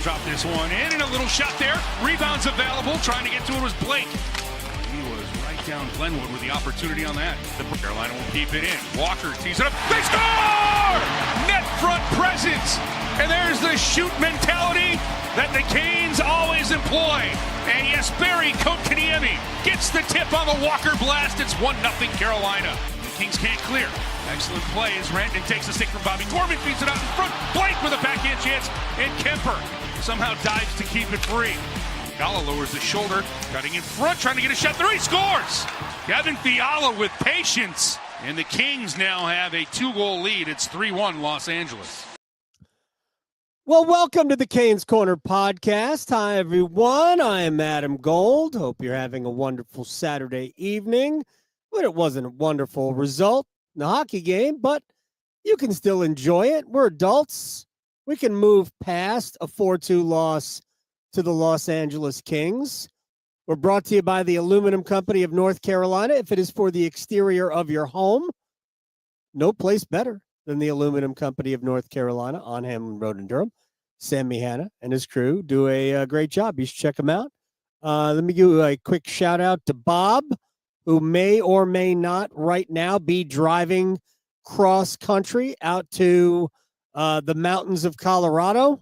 drop this one in, and a little shot there. Rebounds available. Trying to get to it was Blake. He was right down Glenwood with the opportunity on that. Carolina will keep it in. Walker tees it up. They score! Net front presence. And there's the shoot mentality that the Canes always employ. And Jesperi Kotkaniemi gets the tip on the Walker blast. It's 1-0 Carolina. The Kings can't clear. Excellent play as Raanta takes a stick from Bobby Gorman, feeds it out in front. Blake with a backhand chance. And Kemper somehow dives to keep it free. Fiala lowers the shoulder, cutting in front, trying to get a shot through. He scores! Kevin Fiala with patience. And the Kings now have a 2-goal lead. It's 3-1 Los Angeles. Well, welcome to the Canes Corner podcast. Hi, everyone. I am Adam Gold. Hope you're having a wonderful Saturday evening. But it wasn't a wonderful result in the hockey game, but you can still enjoy it. We're adults. We can move past a 4-2 loss to the Los Angeles Kings. We're brought to you by the Aluminum Company of North Carolina. If it is for the exterior of your home, no place better than the Aluminum Company of North Carolina on Hamlin Road in Durham. Sam Mihana and his crew do a great job. You should check them out. Let me give a quick shout out to Bob, who may or may not right now be driving cross country out to the mountains of Colorado.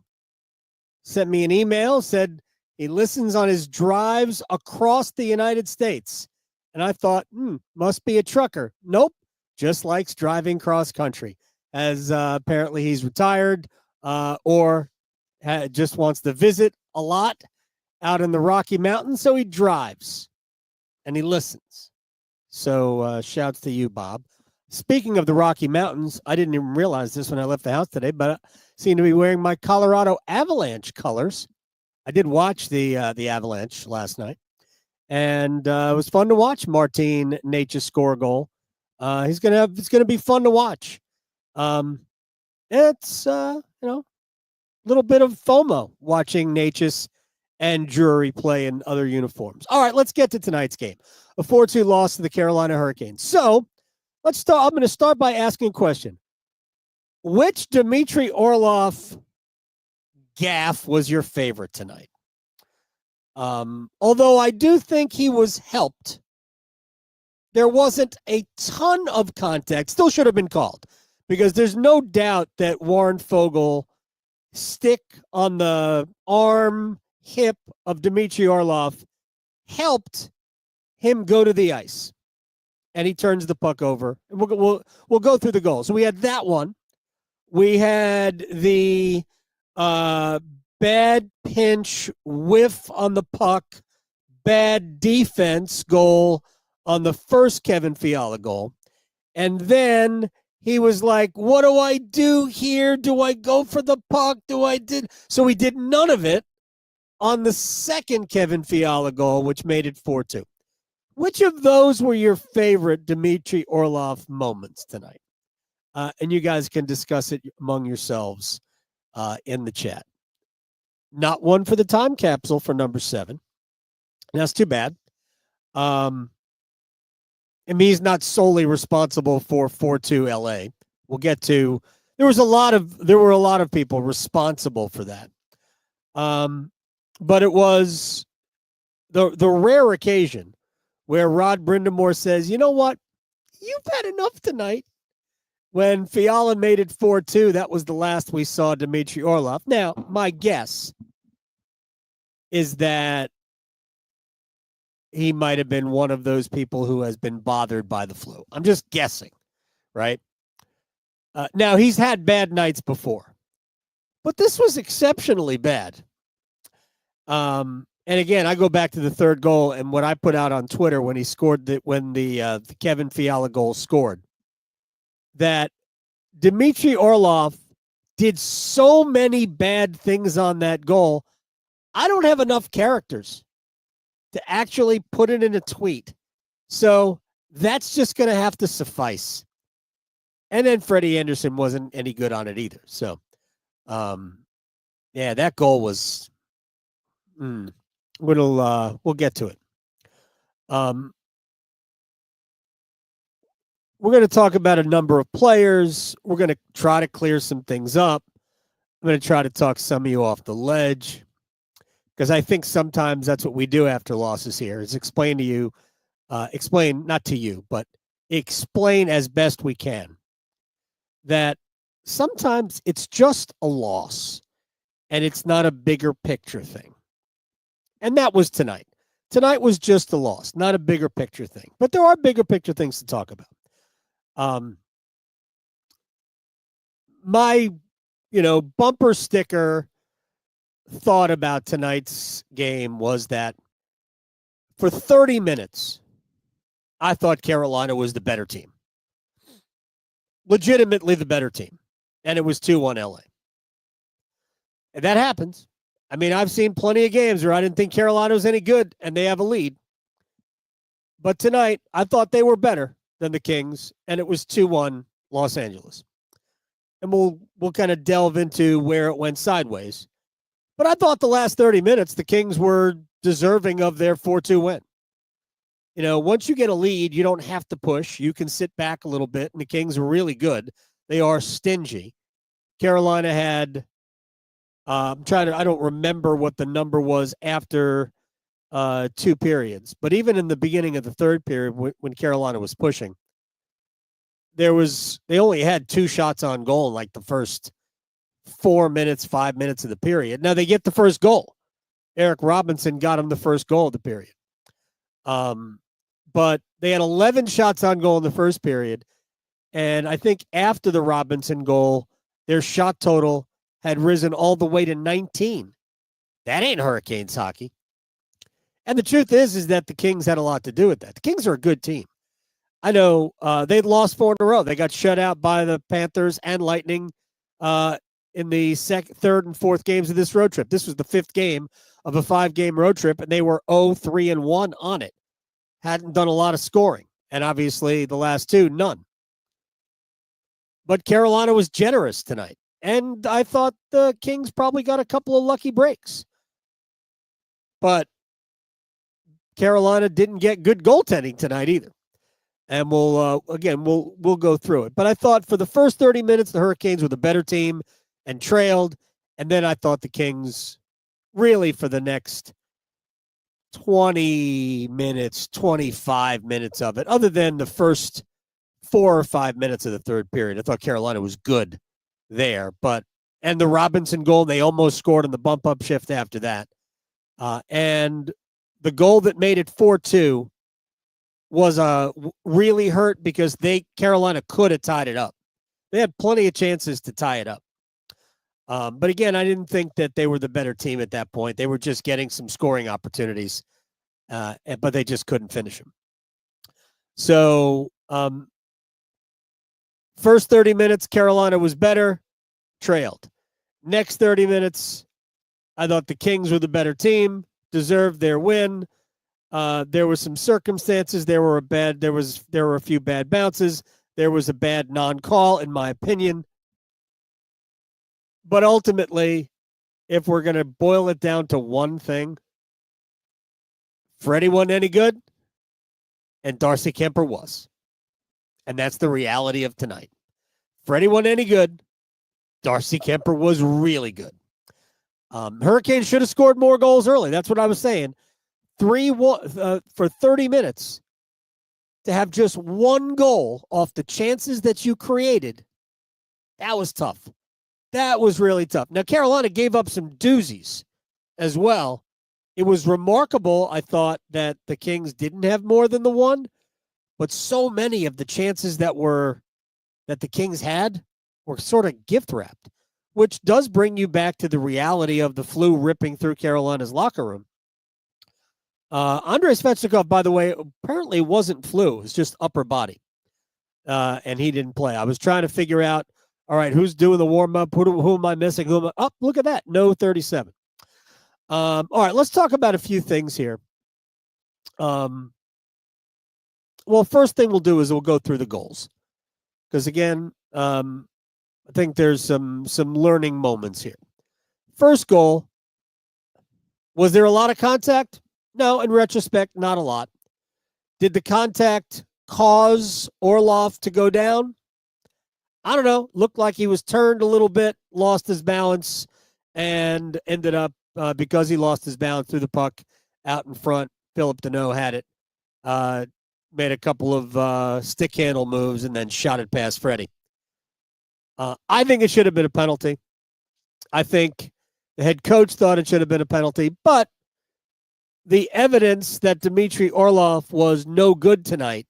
Sent me an email, said he listens on his drives across the United States. And I thought, must be a trucker. Nope, just likes driving cross country, as apparently he's retired or just wants to visit a lot out in the Rocky Mountains. So he drives and he listens. So shouts to you, Bob. Speaking of the Rocky Mountains, I didn't even realize this when I left the house today, but I seem to be wearing my Colorado Avalanche colors. I did watch the Avalanche last night, and it was fun to watch Martin Necas score a goal. It's gonna be fun to watch. It's a little bit of FOMO watching Necas and Drury play in other uniforms. All right, let's get to tonight's game. A 4-2 loss to the Carolina Hurricanes. So let's start. I'm going to start by asking a question. Which Dimitry Orlov gaffe was your favorite tonight? Although I do think he was helped. There wasn't a ton of contact. Still should have been called, because there's no doubt that Warren Fogle stick on the arm, hip of Dimitry Orlov helped him go to the ice. And he turns the puck over. And we'll go through the goals. So we had that one. We had the bad pinch whiff on the puck, bad defense goal on the first Kevin Fiala goal. And then he was like, what do I do here? Do I go for the puck? So he did none of it on the second Kevin Fiala goal, which made it 4-2. Which of those were your favorite Dimitry Orlov moments tonight? And you guys can discuss it among yourselves in the chat. Not one for the time capsule for number 7. That's too bad. And he's not solely responsible for 4-2 LA. We'll get to. There were a lot of people responsible for that. But it was the rare occasion where Rod Brindamore says, you know what? You've had enough tonight. When Fiala made it 4-2, that was the last we saw Dimitry Orlov. Now, my guess is that he might have been one of those people who has been bothered by the flu. I'm just guessing, right? Now, he's had bad nights before, but this was exceptionally bad. And again, I go back to the third goal and what I put out on Twitter when he scored when the Kevin Fiala goal scored, that Dimitry Orlov did so many bad things on that goal. I don't have enough characters to actually put it in a tweet. So that's just going to have to suffice. And then Freddie Andersen wasn't any good on it either. So, yeah, that goal was... We'll get to it. We're going to talk about a number of players. We're going to try to clear some things up. I'm going to try to talk some of you off the ledge because I think sometimes that's what we do after losses here is explain to you, not to you, but explain as best we can that sometimes it's just a loss and it's not a bigger picture thing. And that was tonight. Tonight was just a loss, not a bigger picture thing. But there are bigger picture things to talk about. My, bumper sticker thought about tonight's game was that for 30 minutes, I thought Carolina was the better team. Legitimately the better team. And it was 2-1 LA. And that happens. I mean, I've seen plenty of games where I didn't think Carolina was any good and they have a lead. But tonight, I thought they were better than the Kings, and it was 2-1 Los Angeles. And we'll kind of delve into where it went sideways. But I thought the last 30 minutes, the Kings were deserving of their 4-2 win. Once you get a lead, you don't have to push. You can sit back a little bit, and the Kings were really good. They are stingy. Carolina had, I don't remember what the number was after 2 periods. But even in the beginning of the third period, when Carolina was pushing, they only had 2 shots on goal in like the first 5 minutes of the period. Now they get the first goal. Eric Robinson got them the first goal of the period. But they had 11 shots on goal in the first period. And I think after the Robinson goal, their shot total had risen all the way to 19. That ain't Hurricanes hockey. And the truth is that the Kings had a lot to do with that. The Kings are a good team. I know they'd lost 4 in a row. They got shut out by the Panthers and Lightning in the third and fourth games of this road trip. This was the 5th game of a 5-game road trip, and they were 0-3-1 on it. Hadn't done a lot of scoring. And obviously the last 2, none. But Carolina was generous tonight. And I thought the Kings probably got a couple of lucky breaks. But Carolina didn't get good goaltending tonight either. And we'll go through it. But I thought for the first 30 minutes, the Hurricanes were the better team and trailed. And then I thought the Kings really for the next 20 minutes, 25 minutes of it, other than the first 4 or 5 minutes of the third period, I thought Carolina was good there. And the Robinson goal, they almost scored on the bump up shift after that. And the goal that made it 4-2 was really hurt because Carolina could have tied it up. They had plenty of chances to tie it up. But again, I didn't think that they were the better team at that point. They were just getting some scoring opportunities, but they just couldn't finish them. So first 30 minutes, Carolina was better, trailed. Next 30 minutes, I thought the Kings were the better team, deserved their win. There were some circumstances. There were a few bad bounces. There was a bad non-call, in my opinion. But ultimately, if we're going to boil it down to one thing, Freddie wasn't any good, and Darcy Kemper was. And that's the reality of tonight. Freddie wasn't any good. Darcy Kemper was really good. Hurricanes should have scored more goals early. That's what I was saying. 3-1 for 30 minutes to have just 1 goal off the chances that you created. That was tough. That was really tough. Now, Carolina gave up some doozies as well. It was remarkable, I thought, that the Kings didn't have more than the 1, but so many of the chances that the Kings had were sort of gift-wrapped, which does bring you back to the reality of the flu ripping through Carolina's locker room. Andrei Svechnikov, by the way, apparently wasn't flu. It was just upper body, and he didn't play. I was trying to figure out, all right, who's doing the warm-up? Who am I missing? Look at that. No 37. All right, let's talk about a few things here. Well, first thing we'll do is we'll go through the goals. Because, again, I think there's some learning moments here. First goal, was there a lot of contact? No, in retrospect, not a lot. Did the contact cause Orlov to go down? I don't know, looked like he was turned a little bit, lost his balance, and ended up, because he lost his balance, threw the puck out in front. Phillip Daneault had it, made a couple of stick handle moves, and then shot it past Freddie. I think it should have been a penalty. I think the head coach thought it should have been a penalty, but the evidence that Dimitry Orlov was no good tonight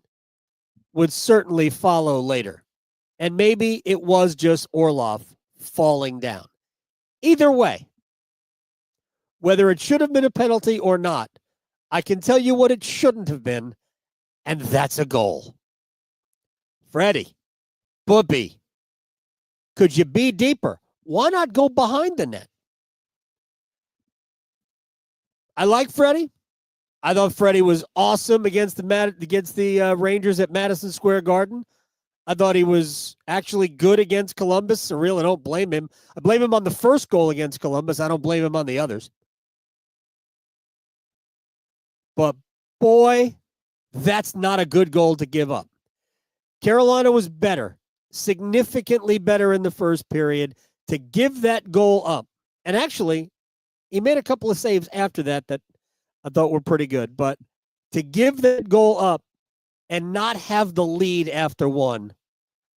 would certainly follow later. And maybe it was just Orlov falling down. Either way, whether it should have been a penalty or not, I can tell you what it shouldn't have been, and that's a goal. Freddie, Booby, could you be deeper? Why not go behind the net? I like Freddie. I thought Freddie was awesome against the Rangers at Madison Square Garden. I thought he was actually good against Columbus. I really don't blame him. I blame him on the first goal against Columbus. I don't blame him on the others. But boy, that's not a good goal to give up. Carolina was better, significantly better in the first period. To give that goal up, and actually, he made a couple of saves after that I thought were pretty good. But to give that goal up and not have the lead after one,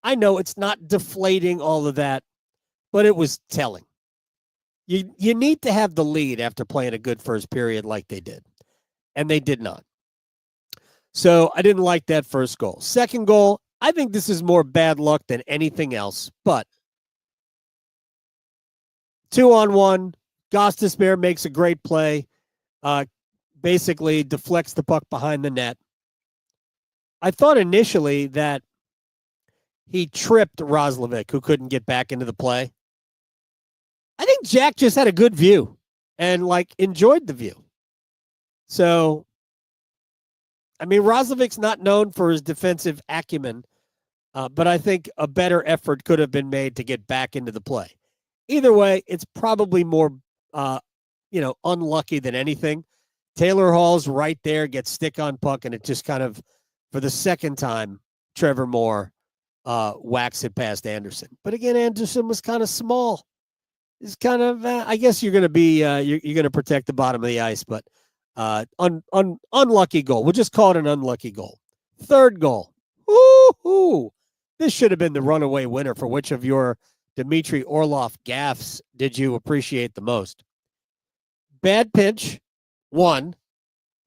I know it's not deflating all of that, but it was telling. You need to have the lead after playing a good first period like they did, and they did not. So I didn't like that first goal. Second goal, I think this is more bad luck than anything else, but 2-on-1, Gostisbehere makes a great play, basically deflects the puck behind the net. I thought initially that he tripped Roslovic, who couldn't get back into the play. I think Jack just had a good view and enjoyed the view. So, I mean, Roslovic's not known for his defensive acumen, but I think a better effort could have been made to get back into the play. Either way, it's probably more, unlucky than anything. Taylor Hall's right there, gets stick on puck, and it just kind of, for the second time, Trevor Moore whacks it past Andersen. But again, Andersen was kind of small. It's kind of, I guess you're going to be, you're going to protect the bottom of the ice, but unlucky goal. We'll just call it an unlucky goal. Third goal. Woo-hoo! This should have been the runaway winner. For which of your Dimitry Orlov gaffes did you appreciate the most? Bad pinch, one.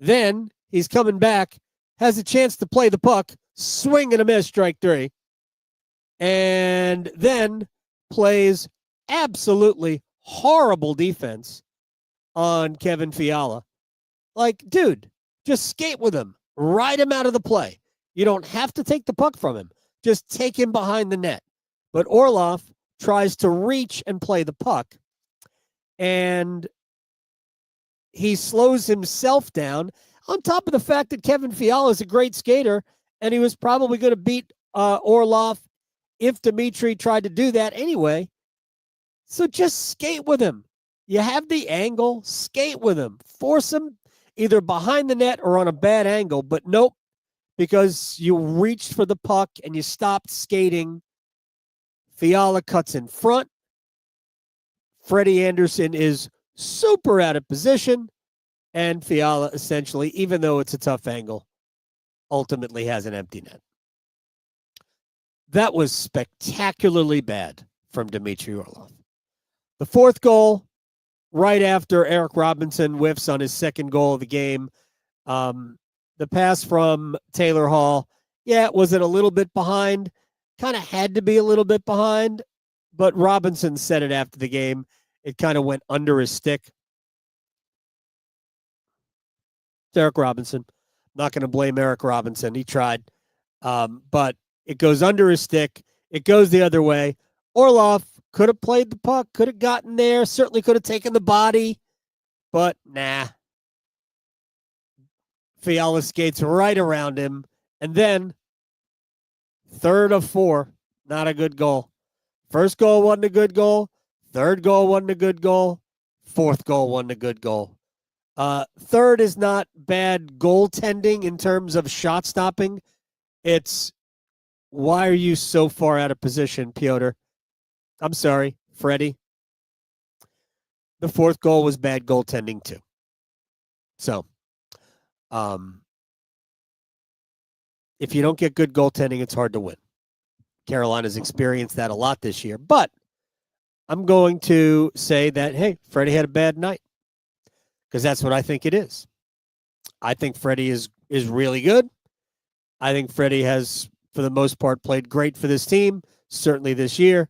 Then he's coming back, has a chance to play the puck, swing and a miss, strike three. And then plays absolutely horrible defense on Kevin Fiala. Dude, just skate with him. Ride him out of the play. You don't have to take the puck from him. Just take him behind the net. But Orlov tries to reach and play the puck, and he slows himself down, on top of the fact that Kevin Fiala is a great skater, and he was probably going to beat Orlov if Dimitry tried to do that anyway. So just skate with him. You have the angle, skate with him. Force him either behind the net or on a bad angle, but nope, because you reached for the puck and you stopped skating. Fiala cuts in front. Freddie Andersen is super out of position, and Fiala essentially, even though it's a tough angle, ultimately has an empty net. That was spectacularly bad from Dimitry Orlov. The fourth goal, right after Eric Robinson whiffs on his second goal of the game. The pass from Taylor Hall, was it a little bit behind? Kind of had to be a little bit behind, but Robinson said it after the game. It kind of went under his stick. It's Eric Robinson. Not going to blame Eric Robinson. He tried. But it goes under his stick. It goes the other way. Orlov could have played the puck, could have gotten there, certainly could have taken the body, but nah. Fiala skates right around him. And then, third of four, not a good goal. First goal wasn't a good goal. Third goal wasn't a good goal. Fourth goal wasn't a good goal. Third is not bad goaltending in terms of shot stopping. It's Why are you so far out of position, Piotr? I'm sorry, Freddie. The fourth goal was bad goaltending too. So, if you don't get good goaltending, it's hard to win. Carolina's experienced that a lot this year. But I'm going to say that, hey, Freddie had a bad night, because that's what I think it is. I think Freddie is really good. I think Freddie has, for the most part, played great for this team, certainly this year.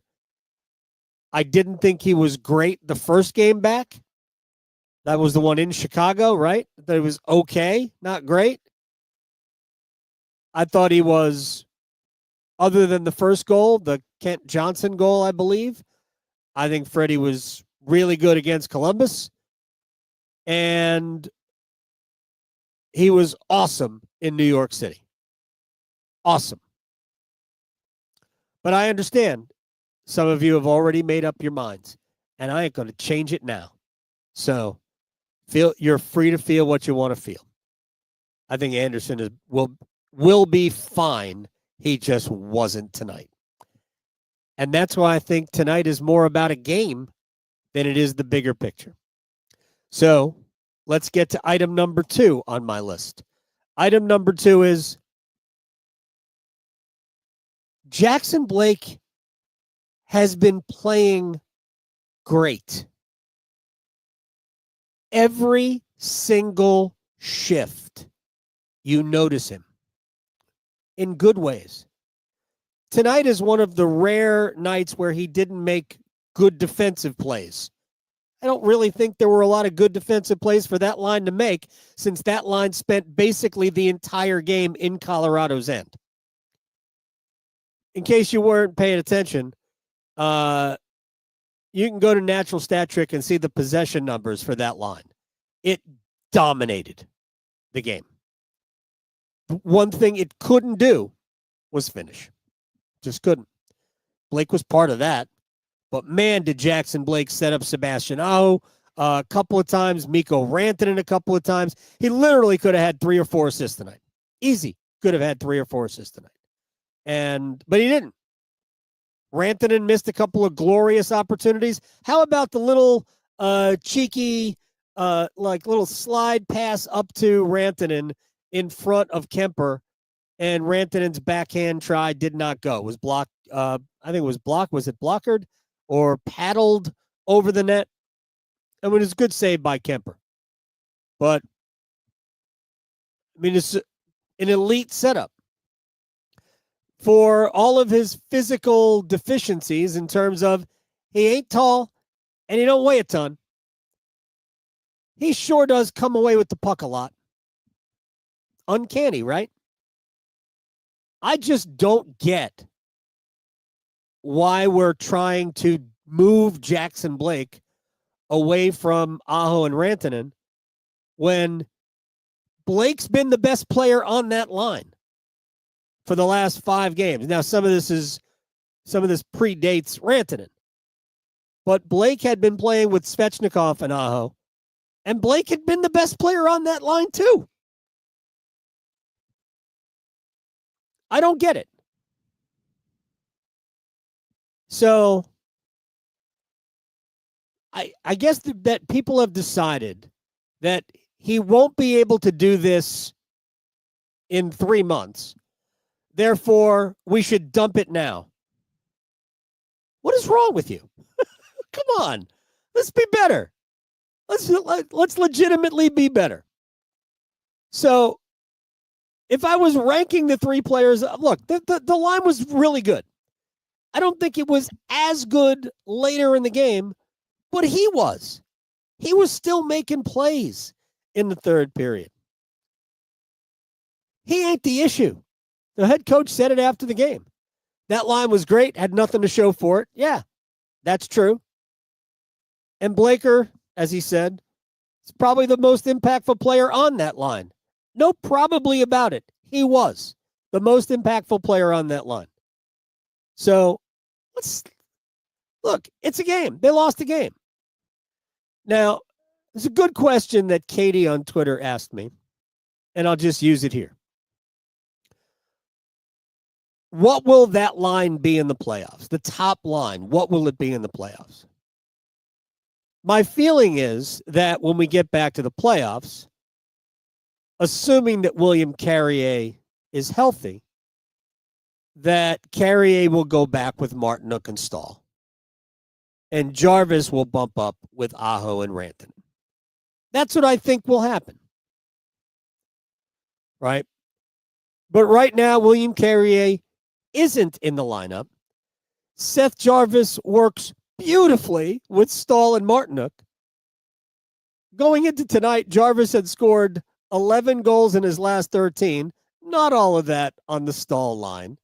I didn't think he was great the first game back. That was the one in Chicago, right? That it was okay, not great. I thought he was, other than the first goal, the Kent Johnson goal, I believe, I think Freddie was really good against Columbus. And he was awesome in New York City. Awesome. But I understand some of you have already made up your minds, and I ain't going to change it now. So you're free to feel what you want to feel. I think Andersen will be fine. He just wasn't tonight. And that's why I think tonight is more about a game than it is the bigger picture. So let's get to item number 2 on my list. Item number 2 is Jackson Blake has been playing great. Every single shift, you notice him in good ways. Tonight is one of the rare nights where he didn't make good defensive plays. I don't really think there were a lot of good defensive plays for that line to make, since that line spent basically the entire game in Colorado's end. In case you weren't paying attention, you can go to Natural Stat Trick and see the possession numbers for that line. It dominated the game. One thing it couldn't do was finish. Just couldn't. Blake was part of that. But man, did Jackson Blake set up Sebastian Aho a couple of times, Mikko Rantanen a couple of times. He literally could have had 3 or 4 assists tonight. Easy. Could have had 3 or 4 assists tonight. But he didn't. Rantanen missed a couple of glorious opportunities. How about the little cheeky, little slide pass up to Rantanen in front of Kemper, and Rantanen's backhand try did not go. It was blocked. I think it was blocked. Was it blockered or paddled over the net? I mean, it's a good save by Kemper. But, I mean, it's an elite setup. For all of his physical deficiencies in terms of he ain't tall and he don't weigh a ton, he sure does come away with the puck a lot. Uncanny, right? I just don't get why we're trying to move Jackson Blake away from Aho and Rantanen when Blake's been the best player on that line for the last 5 games. Now, some of this predates Rantanen, but Blake had been playing with Svechnikov and Aho, and Blake had been the best player on that line too. I don't get it. So I guess that people have decided that he won't be able to do this in 3 months. Therefore, we should dump it now. What is wrong with you? Come on. Let's be better. Let's legitimately be better. So, if I was ranking the 3 players, look, the line was really good. I don't think it was as good later in the game, but he was. He was still making plays in the third period. He ain't the issue. The head coach said it after the game. That line was great, had nothing to show for it. Yeah, that's true. And Blaker, as he said, is probably the most impactful player on that line. No probably about it. He was the most impactful player on that line. So look, it's a game. They lost the game. Now, there's a good question that Katie on Twitter asked me, and I'll just use it here. what will that line be in the playoffs? The top line, what will it be in the playoffs? My feeling is that when we get back to the playoffs, assuming that William Carrier is healthy, that Carrier will go back with Martinook and Staal. And Jarvis will bump up with Aho and Raanta. That's what I think will happen. Right? But right now, William Carrier isn't in the lineup. Seth Jarvis works beautifully with Staal and Martinook. Going into tonight, Jarvis had scored 11 goals in his last 13. Not all of that on the Staal line.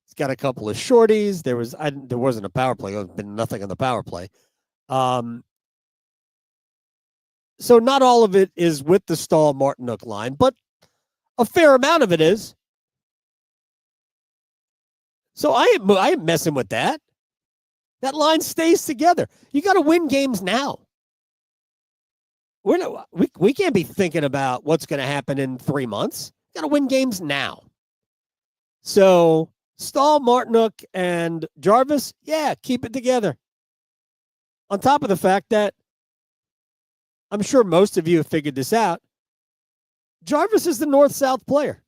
He's got a couple of shorties. There wasn't a power play. There's been nothing on the power play. So not all of it is with the Staal Martinook line, but a fair amount of it is. So I ain't messing with that. That line stays together. You got to win games now. We can't be thinking about what's going to happen in 3 months. You got to win games now. So Staal, Martinook, and Jarvis, yeah, keep it together. On top of the fact that I'm sure most of you have figured this out, Jarvis is the north-south player.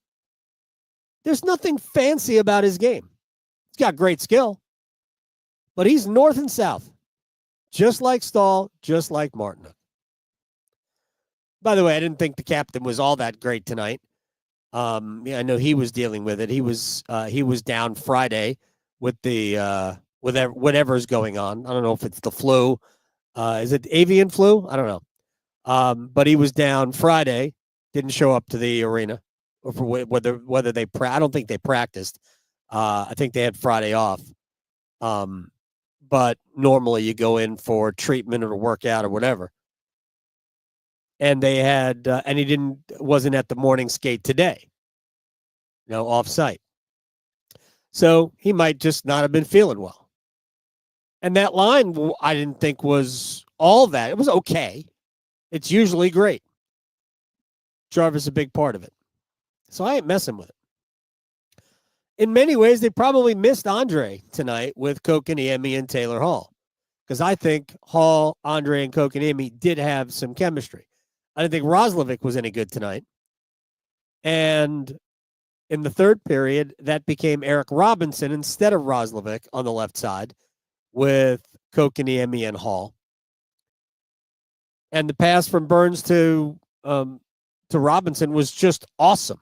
There's nothing fancy about his game. He's got great skill, but he's north and south, just like Staal, just like Martinook. By the way, I didn't think the captain was all that great tonight. I know he was dealing with it. He was down Friday with the with whatever's going on. I don't know if it's the flu. Is it avian flu? I don't know. But he was down Friday. Didn't show up to the arena, or for whether they I don't think they practiced. I think they had Friday off. But normally you go in for treatment or workout or whatever. And they had, and he wasn't at the morning skate today, off site. So he might just not have been feeling well. And that line, I didn't think was all that. It was okay. It's usually great. Jarvis a big part of it. So I ain't messing with it. In many ways, they probably missed Andre tonight with Kotkaniemi and Taylor Hall. Because I think Hall, Andre, and Kotkaniemi did have some chemistry. I didn't think Roslovic was any good tonight. And in the third period, that became Eric Robinson instead of Roslovic on the left side with Kotkaniemi and Hall. And the pass from Burns to Robinson was just awesome.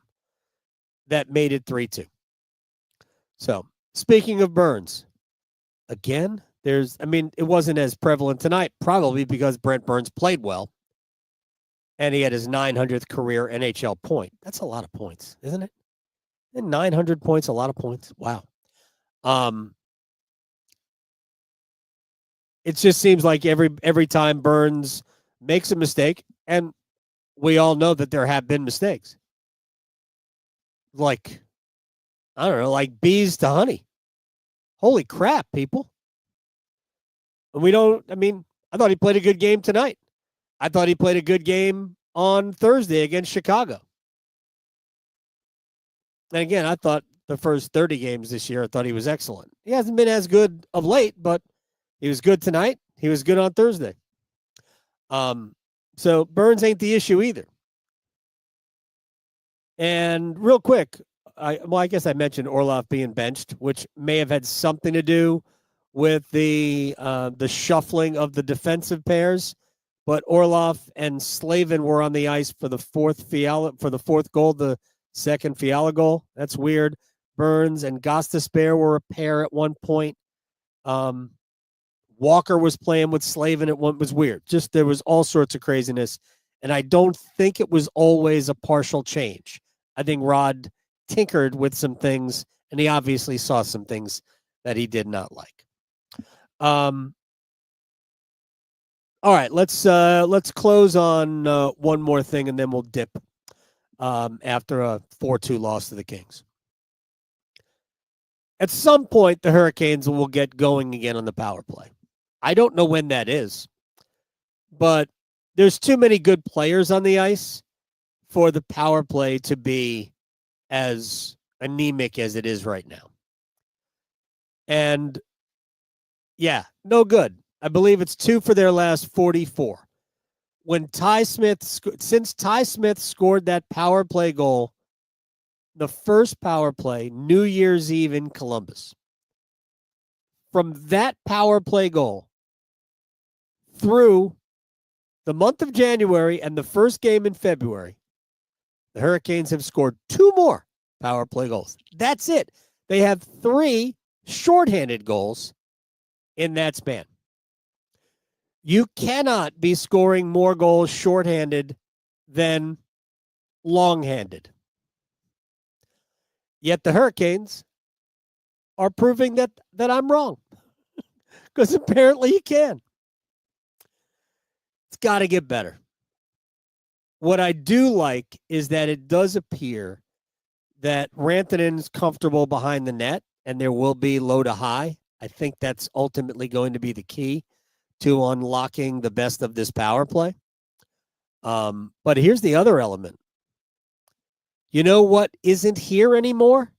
That made it 3-2. So, speaking of Burns, again, it wasn't as prevalent tonight, probably because Brent Burns played well. And he had his 900th career NHL point. That's a lot of points, isn't it? And 900 points, a lot of points. Wow. It just seems like every time Burns makes a mistake, and we all know that there have been mistakes. Like, I don't know, like bees to honey. Holy crap, people. And I thought he played a good game tonight. I thought he played a good game on Thursday against Chicago. And again, I thought the first 30 games this year, I thought he was excellent. He hasn't been as good of late, but he was good tonight. He was good on Thursday. So Burns ain't the issue either. And real quick, I guess I mentioned Orlov being benched, which may have had something to do with the shuffling of the defensive pairs. But Orlov and Slavin were on the ice for the fourth goal, the second Fiala goal. That's weird. Burns and Gostisbehere were a pair at one point. Walker was playing with Slavin at one. It was weird. Just there was all sorts of craziness. And I don't think it was always a partial change. I think Rod tinkered with some things, and he obviously saw some things that he did not like. All right, let's close on one more thing, and then we'll dip after a 4-2 loss to the Kings. At some point, the Hurricanes will get going again on the power play. I don't know when that is, but there's too many good players on the ice for the power play to be as anemic as it is right now. And yeah, no good. I believe it's 2 for their last 44. Since Ty Smith scored that power play goal, the first power play, New Year's Eve in Columbus, from that power play goal through the month of January and the first game in February, the Hurricanes have scored 2 more power play goals. That's it. They have 3 shorthanded goals in that span. You cannot be scoring more goals shorthanded than longhanded. Yet the Hurricanes are proving that I'm wrong. Because apparently you can. It's got to get better. What I do like is that it does appear that Rantanen's comfortable behind the net, and there will be low to high. I think that's ultimately going to be the key to unlocking the best of this power play. But here's the other element. You know what isn't here anymore?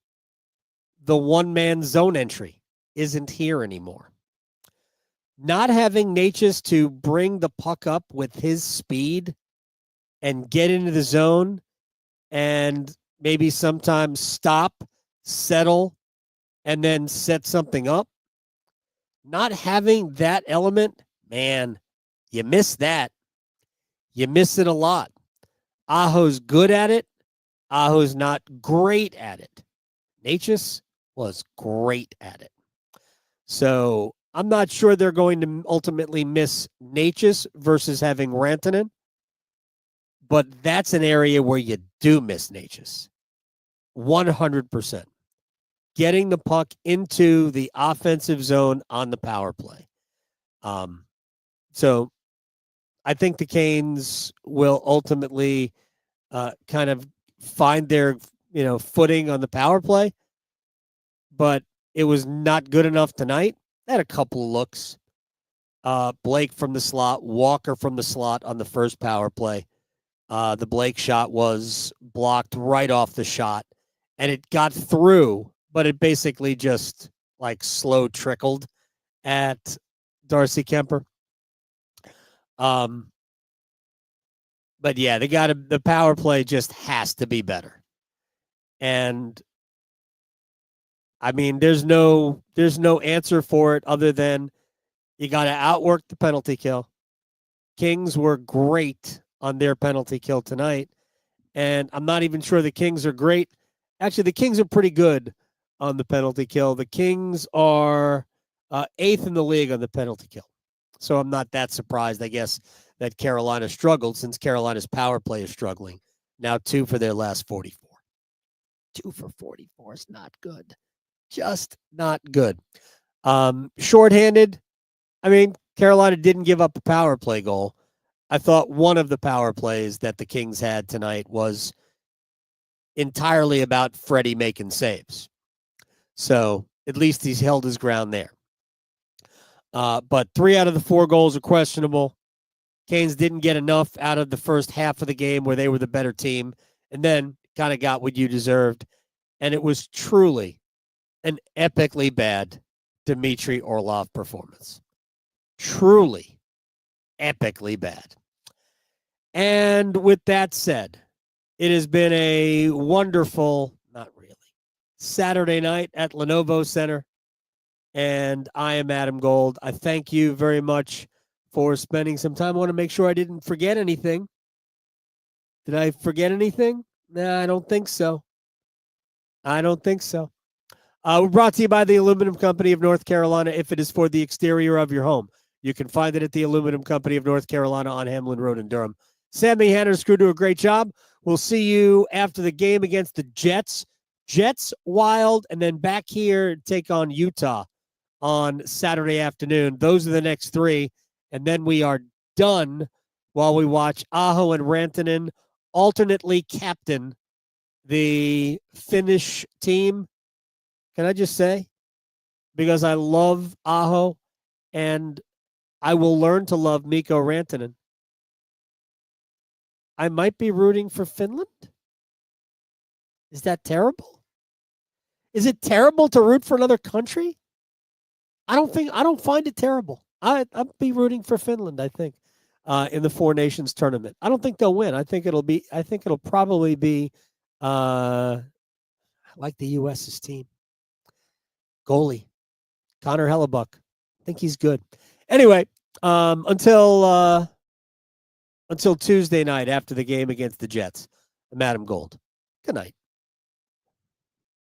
The one-man zone entry isn't here anymore. Not having Necas to bring the puck up with his speed and get into the zone and maybe sometimes stop, settle, and then set something up. Not having that element, man, you miss that. You miss it a lot. Aho's good at it. Aho's not great at it. Necas was great at it. So I'm not sure they're going to ultimately miss Necas versus having Rantanen, but that's an area where you do miss Necas. 100%. Getting the puck into the offensive zone on the power play. So I think the Canes will ultimately kind of find their footing on the power play, but it was not good enough tonight. Had a couple of looks. Blake from the slot, Walker from the slot on the first power play. The Blake shot was blocked right off the shot, and it got through, but it basically just like slow trickled at Darcy Kemper. But yeah, the power play just has to be better. And I mean, there's no answer for it other than you got to outwork the penalty kill. Kings were great on their penalty kill tonight, and I'm not even sure the Kings are great. Actually, the Kings are pretty good on the penalty kill. The Kings are 8th in the league on the penalty kill. So I'm not that surprised, I guess, that Carolina struggled, since Carolina's power play is struggling. Now 2 for their last 44. 2 for 44 is not good. Just not good. Shorthanded, I mean, Carolina didn't give up a power play goal. I thought one of the power plays that the Kings had tonight was entirely about Freddie making saves. So at least he's held his ground there. But 3 out of the 4 goals are questionable. Canes didn't get enough out of the first half of the game where they were the better team, and then kind of got what you deserved. And it was truly an epically bad Dimitry Orlov performance. Truly epically bad. And with that said, it has been a wonderful, not really, Saturday night at Lenovo Center. And I am Adam Gold. I thank you very much for spending some time. I want to make sure I didn't forget anything. Did I forget anything? No, I don't think so. We're brought to you by the Aluminum Company of North Carolina. If it is for the exterior of your home, you can find it at the Aluminum Company of North Carolina on Hamlin Road in Durham. Sammy Hanner's crew do a great job. We'll see you after the game against the Jets. Jets, Wild, and then back here take on Utah on Saturday afternoon. Those are the next 3. And then we are done while we watch Aho and Rantanen alternately captain the Finnish team. Can I just say, because I love Aho and I will learn to love Mikko Rantanen, I might be rooting for Finland? Is that terrible? Is it terrible to root for another country? I don't find it terrible. I'd be rooting for Finland, I think, in the Four Nations tournament. I don't think they'll win. I think it'll probably be like the US's team. Goalie, Connor Hellebuck. I think he's good. Anyway, until Tuesday night after the game against the Jets, I'm Adam Gold. Good night.